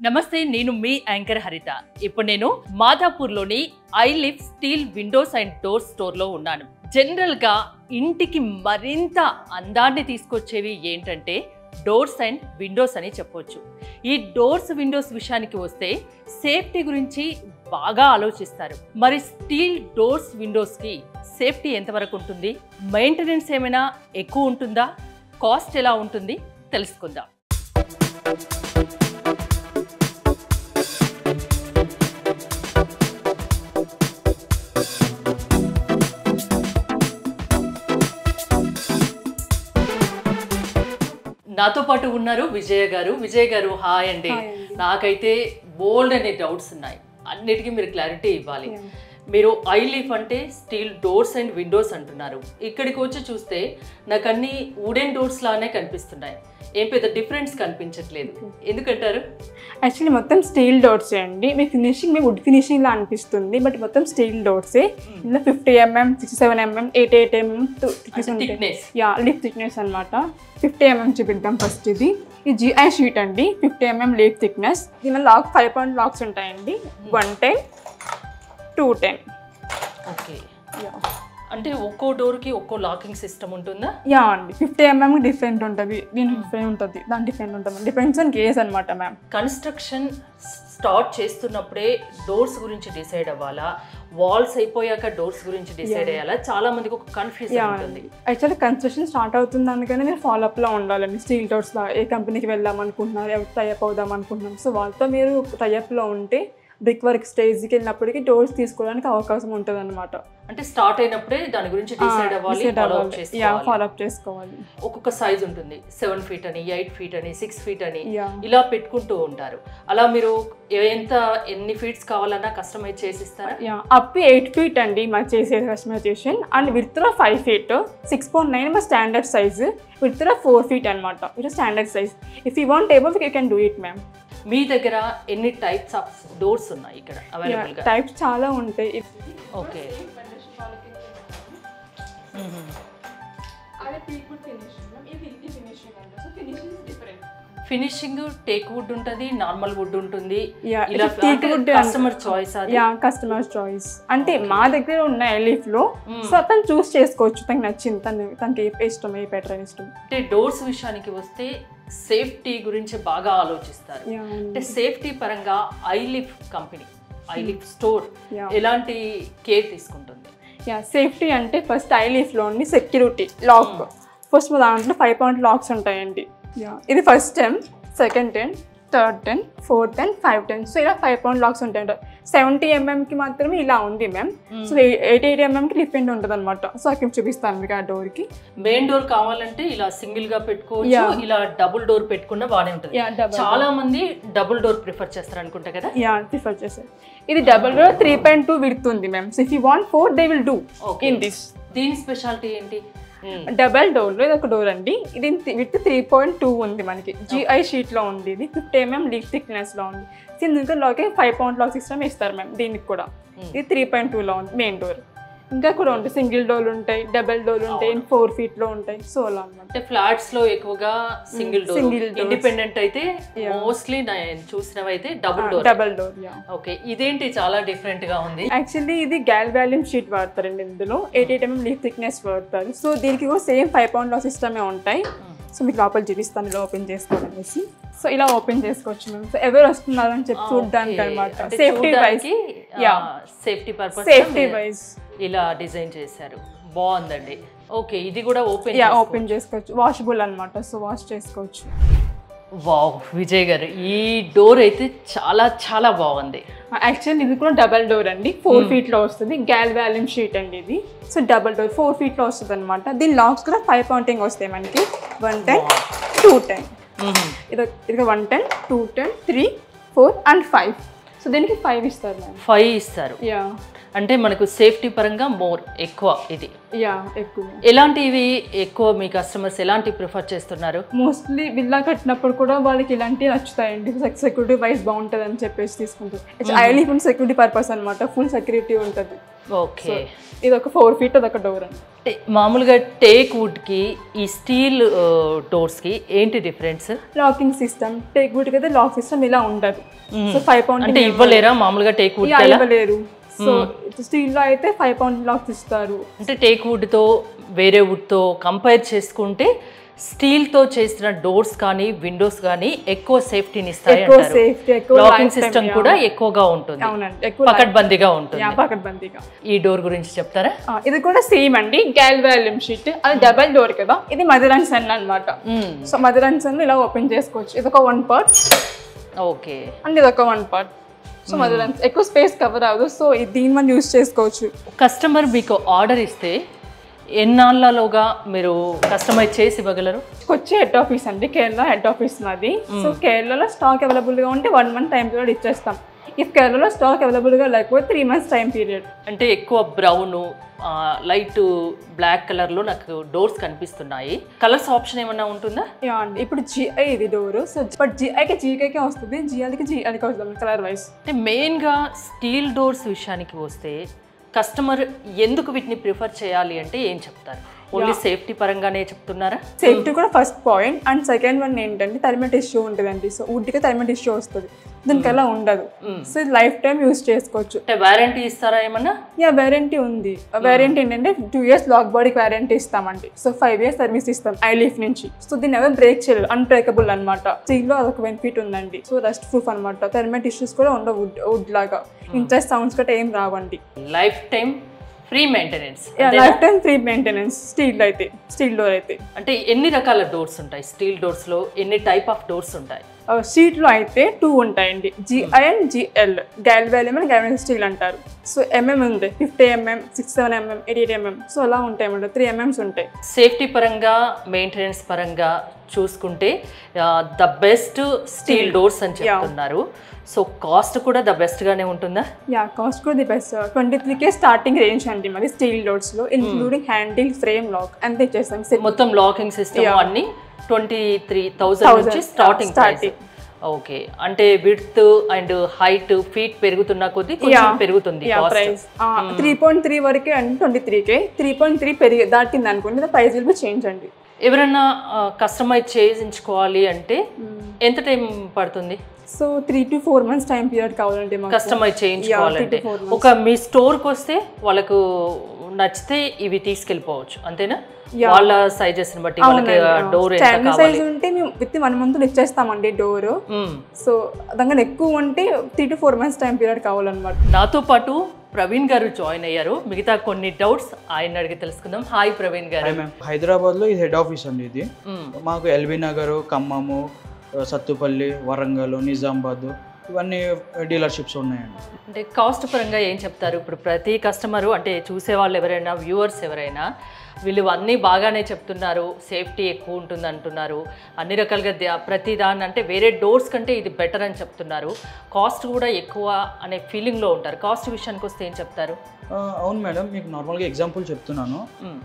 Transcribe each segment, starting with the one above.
నమస్తే, నేను మీ యాంకర్ హరిత. ఇప్పుడు నేను మాధాపూర్లోని ఐలిఫ్ స్టీల్ విండోస్ అండ్ డోర్స్ స్టోర్లో ఉన్నాను. జనరల్గా ఇంటికి మరింత అందాన్ని తీసుకొచ్చేవి ఏంటంటే డోర్స్ అండ్ విండోస్ అని చెప్పొచ్చు. ఈ డోర్స్ విండోస్ విషయానికి వస్తే సేఫ్టీ గురించి బాగా ఆలోచిస్తారు. మరి స్టీల్ డోర్స్ విండోస్కి సేఫ్టీ ఎంతవరకు ఉంటుంది, మెయింటెనెన్స్ ఏమైనా ఎక్కువ ఉంటుందా, కాస్ట్ ఎలా ఉంటుంది తెలుసుకుందాం. నాతో పాటు ఉన్నారు విజయ గారు. విజయ గారు హాయ్ అండి. నాకైతే బోల్డ్ అనే డౌట్స్ ఉన్నాయి, అన్నిటికీ మీరు క్లారిటీ ఇవ్వాలి. మీరు ఐలిఫ్ అంటే స్టీల్ డోర్స్ అండ్ విండోస్ అంటున్నారు. ఇక్కడికి వచ్చి చూస్తే నాకు అన్ని వుడెన్ డోర్స్ లానే కనిపిస్తున్నాయి, ఏం పెద్ద డిఫరెన్స్ కనిపించట్లేదు. ఎందుకంటారు? యాక్చువల్లీ మొత్తం స్టీల్ డోర్సే అండి. మీ ఫినిషింగ్ మీ వుడ్ ఫినిషింగ్ లా అనిపిస్తుంది, బట్ మొత్తం స్టీల్ డోర్సే. ఇందులో 50 mm, 67 mm, 88 mm thickness, leaf thickness అనమాట. 50 mm చూపిద్దాం ఫస్ట్. ఇది GI షీట్ అండి, 50 mm లీఫ్ థిక్నెస్. దీనిలో లాక్ 5 point లాక్స్ ఉంటాయండి, 110, 210. ఓకే, అంటే ఒక్కో డోర్కి ఒక్కో లాకింగ్ సిస్టమ్ ఉంటుందా? యా అండి, 50 mm డిఫరెంట్ ఉంటుంది, దీని డిఫరెంట్ ఉంటుంది, దాని డిఫరెంట్ ఉంటుంది. డిపెండ్స్ ఆన్ కేస్ అనమాట మ్యామ్. కన్స్ట్రక్షన్ స్టార్ట్ చేస్తున్నప్పుడే డోర్స్ గురించి డిసైడ్ అవ్వాలా, వాల్స్ అయిపోయాక డోర్స్ గురించి డిసైడ్ అయ్యాలా? చాలా మందికి ఒక కన్ఫ్యూజన్ ఉంటుంది. యాక్చువల్లీ కన్స్ట్రక్షన్ స్టార్ట్ అవుతుంది అందుకని మీరు ఫాలోఅప్లో ఉండాలండి. స్టీల్ డోర్స్ ఏ కంపెనీకి వెళ్దాం అనుకుంటున్నారు, ఎవరు టైఅప్ అవుదాం అనుకుంటున్నాం, సో వాళ్ళతో మీరు టైఅప్లో ఉంటే బ్రిక్ వర్క్ స్టేజ్కి వెళ్ళినప్పటికీ డోర్స్ తీసుకోవడానికి అవకాశం ఉంటుంది అనమాట. అంటే స్టార్ట్ అయినప్పుడే దాని గురించి డిసైడ్ అవ్వాలి, ఫాలో అప్ చేసుకోవాలి. ఒక్కొక్క సైజ్ ఉంటుంది, 7 feet అని, 8 feet అని, 6 feet అని ఇలా పెట్టుకుంటూ ఉంటారు. అలా మీరు ఎన్ని ఫీట్స్ కావాలన్నా కస్టమైజ్ చేసిస్తారా? అప్ టు 8 feet అండి మా చేసే కస్టమైజేషన్. అండ్ విడ్త్లో 5 feet, 6.9 మా స్టాండర్డ్ సైజ్, విడ్త్లో 4 feet అనమాట. ఇది standard size. If you want above you can do it ma'am. మీ దగ్గర ఎన్ని టైప్స్ ఆఫ్ డోర్స్ ఉన్నాయి ఇక్కడ అవైలబుల్ గా? టైప్స్ చాలా ఉంటాయి. ఓకే, ఫినిషింగ్ టేక్ వుడ్ ఉంటుంది, నార్మల్ వుడ్ ఉంటుంది. Customer choice. కస్టమర్ చాయిస్ అంటే మా దగ్గర ఉన్న ఐలిఫ్ లో సో తను చూస్ చేసుకోవచ్చు, తనకి నచ్చింది, తనకి ఏ ఇష్టం, ఏ ప్యాటర్న్ ఇష్టం. అంటే డోర్స్ విషయానికి వస్తే సేఫ్టీ గురించి బాగా ఆలోచిస్తారు. అంటే సేఫ్టీ పరంగా ఐలిఫ్ కంపెనీ, ఐలిఫ్ స్టోర్ ఎలాంటి కేర్ తీసుకుంటుంది? సేఫ్టీ అంటే ఫస్ట్ ఐలిఫ్లో సెక్యూరిటీ లాక్. ఫస్ట్ దాంట్లో 5 point లాక్స్ ఉంటాయండి. ఇది first 10, second 10, third 10, fourth 10, 5 10. So ఇలా 5 point లాక్స్ ఉంటాయంట. 70 mm మాత్రమే ఇలా ఉంది మ్యామ్. సో 88 mm డిఫరెంట్ ఉంటుంది అనమాట. సో అక్కడ చూపిస్తాను మీకు ఆ డోర్కి. మెయిన్ డోర్ కావాలంటే ఇలా సింగిల్ గా పెట్టుకోవచ్చు, ఇలా డబుల్ డోర్ పెట్టుకున్నా బాగానే ఉంటుంది. చాలా మంది డబుల్ డోర్ ప్రిఫర్ చేస్తారు అనుకుంటా కదా? ప్రిఫర్ చేస్తారు. ఇది డబుల్ డోర్ 3.2 విడ్త్ ఉంది ma'am. So if you want 4 they will do in this. దీని స్పెషాలిటీ ఏంటి? డబల్ డోర్లో ఇది ఒక డోర్ అండి. ఇది విత్ 3.2 ఉంది మనకి. GI షీట్లో ఉంది. ఇది 50 mm లీఫ్ థిక్నెస్లో ఉంది. దీనికి 5 point లాక్ సిస్టమ్ ఇస్తారు మ్యామ్. దీనికి కూడా ఇది 3.2లో ఉంది మెయిన్ డోర్. ఇంకా కూడా ఉంటాయి, సింగిల్ డోర్లు ఉంటాయి, డబల్ డోర్లు ఉంటాయి, 4 feetలో ఉంటాయి. సో అలా అనమాట. అంటే ఫ్లాట్స్ లో ఎక్కువగా సింగిల్ డోర్, ఇండిపెండెంట్ అయితే మోస్ట్లీ నేను చూసినవి అయితే డబుల్ డోర్. ఓకే, ఇదేంటి చాలా డిఫరెంట్ గా ఉంది? యాక్చువల్లీ ఇది గాల్వాలియం షీట్ వాడతారండి. ఇందులో 88 mm లీఫ్ థిక్నెస్ వాడతారు. సో దీనికి కూడా సేమ్ 5 point లాక్ సిస్టమే ఉంటాయి. సో మీకు లోపల చూపిస్తాను, ఇలా ఓపెన్ చేసుకోవాలనేసి. సో ఇలా ఓపెన్ చేసుకోవచ్చు మేము. సో ఎవరు వస్తున్నారని చెప్పి చూడడానికి అనమాట. సేఫ్టీ వైజ్, సేఫ్టీ వైజ్ ఇలా డిజైన్ చేశారు, బాగుందండి. ఓకే, ఇది కూడా ఓపెన్ చేసుకోవచ్చు, వాషబుల్ అనమాట. సో వాష్ చేసుకోవచ్చు. వావ్ విజయ్ గారు, ఈ డోర్ అయితే చాలా చాలా బాగుంది. యాక్చువల్లీ ఇది కూడా డబల్ డోర్ అండి, 4 feetలో వస్తుంది. గాల్వాలియం షీట్ అండి ఇది. సో డబల్ డోర్ 4 feetలో వస్తుంది అనమాట. దీని లాక్స్ కూడా 5 pointing వస్తాయి మనకి. 110, 210. ఇది 110, 210, 3, 4 and 5. సో దీనికి 5 ఇస్తారు మ్యామ్. 5 ఇస్తారు. అంటే మనకు సేఫ్టీ పరంగా ఎక్కువ ఇది. ఎక్కువ. ఎలాంటివి ఎక్కువ మీ కస్టమర్స్ ఎలాంటి ప్రిఫర్ చేస్తున్నారు? మోస్ట్లీ విల్లా కట్టినప్పుడు కూడా వాళ్ళకి ఇలాంటివి నచ్చుతాయండి. సెక్యూరిటీ వైజ్ బాగుంటుంది అని చెప్పేసి తీసుకుంటారు. ఐలిఫ్ సెక్యూరిటీ పర్పస్ అనమాట, ఫుల్ సెక్యూరిటీ ఉంటుంది. ఓకే, ఇది ఒక 4 feet అదొక డోర్ అండి. మామూలుగా టేక్ వుడ్కి ఈ స్టీల్ డోర్స్కి ఏంటి difference? Locking system, teak wood అయితే లాక్ సిస్టమ్ ఇలా ఉండదు. సో 5 pound అంటే ఇవ్వలేరా మామూలుగా టేక్ వుడ్? ఇవ్వలేరు. సో స్టీల్లో అయితే 5 pound లాక్స్ ఇస్తారు. అంటే టేక్ వుడ్తో వేరే వుడ్తో కంపేర్ చేసుకుంటే స్టీల్తో చేసిన డోర్స్ కానీ విండోస్ కానీ ఎక్కువ సేఫ్టీని ఇస్తాయి అంటారు. లాకింగ్ సిస్టమ్ కూడా ఎక్కువగా ఉంటుంది, పకడ్బందీగా ఉంటుంది. ఈ డోర్ గురించి చెప్తారా? ఇది కూడా సేమ్ అండి, గాల్వాల్యూమ్ షీట్. అది డబల్ డోర్ కదా, ఇది మదర్ అండ్ సన్ అన్నమాట. సో మదర్ అండ్ సన్ ఇలా ఓపెన్ చేసుకోవచ్చు. ఇది ఒక 1 part. ఓకే, అండ్ ఇది ఒక 1 part. సో మదర్ అండ్ ఎక్కువ స్పేస్ కవర్ అవ్వదు. సో దీన్ని మనం యూజ్ చేసుకోవచ్చు. కస్టమర్ మీకు ఆర్డర్ ఇస్తే ఎన్నాళ్ళలోగా మీరు కస్టమైజ్ చేసి ఇవ్వగలరు? వచ్చే హెడ్ ఆఫీస్ అండి, కేరళ హెడ్ ఆఫీస్ మాది. సో కేరళలో స్టాక్ అవైలబుల్గా ఉంటే 1 month టైం పీరియడ్ ఇచ్చేస్తాం. ఇఫ్ కేరళలో స్టాక్ అవైలబుల్గా లేకపోతే 3 months టైం పీరియడ్. అంటే ఎక్కువ బ్రౌన్, లైట్ బ్లాక్ కలర్లో నాకు డోర్స్ కనిపిస్తున్నాయి. కలర్స్ ఆప్షన్ ఏమన్నా ఉంటుందా? యా అండి, ఇప్పుడు జిఐ ఇది డోర్. సో బట్ జిఐకి జీకేకే వస్తుంది, జిఐకి జిఐకి వస్తుంది కలర్ వైజ్. అంటే మెయిన్గా స్టీల్ డోర్స్ విషయానికి వస్తే కస్టమర్ ఎందుకు వీటిని ప్రిఫర్ చేయాలి అంటే ఏం చెప్తారు? ఓన్లీ సేఫ్టీ పరంగానే చెప్తున్నారా? సేఫ్టీ కూడా first point. And second one ఏంటంటే థర్మల్ ఇష్యూ ఉంటుందండి. సో వుడ్కి థర్మల్ ఇష్యూ వస్తుంది, దీనికి అలా ఉండదు. సో ఇది లైఫ్ టైం యూజ్ చేసుకోవచ్చు. వారంటీ ఇస్తారా ఏమన్నా? యా, వారంటీ ఉంది. వారంటీ ఏంటంటే 2 years లాక్ బాడీకి వారంటీ ఇస్తామండి. సో 5 years సర్వీస్ ఇస్తాం ఐలీఫ్ నుంచి. సో దీన్ని ఎవరు బ్రేక్ చేయలేదు, అన్బ్రేకబుల్ అనమాట. స్టీల్లో అదొక బెనిఫిట్ ఉందండి. సో రస్ట్ ప్రూఫ్ అనమాట. థర్మల్ ఇష్యూస్ కూడా ఉండవు వుడ్ లాగా. ఇంట్రెస్ట్ సౌండ్స్ గట్రా ఏం రావండి. Life time free maintenance. Life time free maintenance steel అయితే, స్టీల్ డోర్ అయితే. అంటే ఎన్ని రకాల డోర్స్ ఉంటాయి స్టీల్ డోర్స్ లో? ఎన్ని టైప్ ఆఫ్ డోర్స్ ఉంటాయి? షీట్లో అయితే 2 ఉంటాయండి, GI and GL. Galvalume and galvalume steel అంటారు. సో ఎంఎం ఉంది, 50 mm, 67 mm, 88 mm. సో అలా ఉంటాయి అన్నమాట, 3 mm ఉంటాయి. సేఫ్టీ పరంగా, మెయింటెనెన్స్ పరంగా చూసుకుంటే ద బెస్ట్ స్టీల్ డోర్స్ అని చెప్తున్నారు. సో కాస్ట్ కూడా ద బెస్ట్ గానే ఉంటుందా? యా, కాస్ట్ కూడా the best. 23K starting range అండి మరి స్టీల్ డోర్స్ లో, ఇంక్లూడింగ్ హ్యాండిల్, ఫ్రేమ్ లాక్ అంతే చేస్తాం. మొత్తం లాకింగ్ సిస్టమ్ అన్ని 23,000 నుంచి స్టార్టింగ్. ఓకే, అంటే విడ్త్ అండ్ హైట్ ఫీట్ పెరుగుతున్న కొద్దీ కొంచెం పెరుగుతుంది ప్రైస్. 3.3 వరకే అండి 23K. 3.3 దాటింది అనుకోండి, ప్రైస్ విల్ బి చేంజ్ అండి. ఎవరైనా కస్టమైజ్ చేయించుకోవాలి అంటే ఎంత టైం పడుతుంది? So 3 to 4 months time period కావాలంటే కస్టమైజ్ చేయించుకోవాలంటే. ఒక మీ స్టోర్కి వస్తే వాళ్ళకు నచ్చితే ఇవి తీసుకెళ్ళిపోవచ్చు అంతేనా? వాళ్ళ సైజెస్ ని బట్టి వాళ్ళకి డోర్ ఎంత సైజ్ ఉంటే మేము విత్ 1 month ఇచ్చేస్తామండి డోర్. సో దానికన్నా ఎక్కువ ఉంటే 3 to 4 months టైం పీరియడ్ కావాలన్నమాట. నాతో పాటు ప్రవీణ్ గారు జాయిన్ అయ్యారు. మిగతా కొన్ని డౌట్స్ ఆయన అడిగి తెలుసుకుందాం. హాయ్ ప్రవీణ్ గారు. హైదరాబాద్ లో ఇది హెడ్ ఆఫీస్ అండి. ఇది మాకు ఎల్బీ నగర్, ఖమ్మము, సత్తుపల్లి, వరంగల్, నిజామాబాద్ ఇవన్నీ డీలర్షిప్స్ ఉన్నాయండి. అంటే కాస్ట్ పరంగా ఏం చెప్తారు? ఇప్పుడు ప్రతి కస్టమరు అంటే చూసే వాళ్ళు ఎవరైనా, వ్యూవర్స్ ఎవరైనా, వీళ్ళు అన్నీ బాగానే చెప్తున్నారు, సేఫ్టీ ఎక్కువ ఉంటుంది అంటున్నారు, అన్ని రకాలుగా ప్రతి దాన్ని అంటే వేరే డోర్స్ కంటే ఇది బెటర్ అని చెప్తున్నారు, కాస్ట్ కూడా ఎక్కువ అనే ఫీలింగ్లో ఉంటారు. కాస్ట్ విషయానికి వస్తే ఏం చెప్తారు? అవును మేడం, మీకు నార్మల్గా ఎగ్జాంపుల్ చెప్తున్నాను.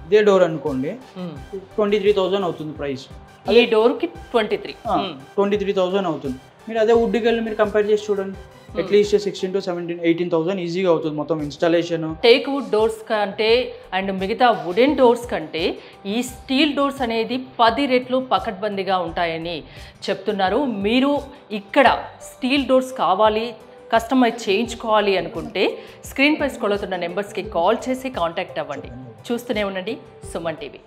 ఇదే డోర్ అనుకోండి, 23,000 అవుతుంది ప్రైస్. ఈ డోర్కి 23,000 అవుతుంది. మీరు అదే వుడ్కి వెళ్ళి మీరు కంపేర్ చేసి చూడండి, అట్లీస్ట్ 16 to 17, 18,000 ఈజీగా అవుతుంది మొత్తం ఇన్స్టాలేషన్. టేక్ వుడ్ డోర్స్ కంటే అండ్ మిగతా వుడెన్ డోర్స్ కంటే ఈ స్టీల్ డోర్స్ అనేది 10 రెట్లు పకడ్బందీగా ఉంటాయని చెప్తున్నారు. మీరు ఇక్కడ స్టీల్ డోర్స్ కావాలి, కస్టమైజ్ చేయించుకోవాలి అనుకుంటే స్క్రీన్ పై స్క్రోల్ అవుతున్న నెంబర్స్కి కాల్ చేసి కాంటాక్ట్ అవ్వండి. చూస్తూనే ఉండండి సుమన్ టీవీ.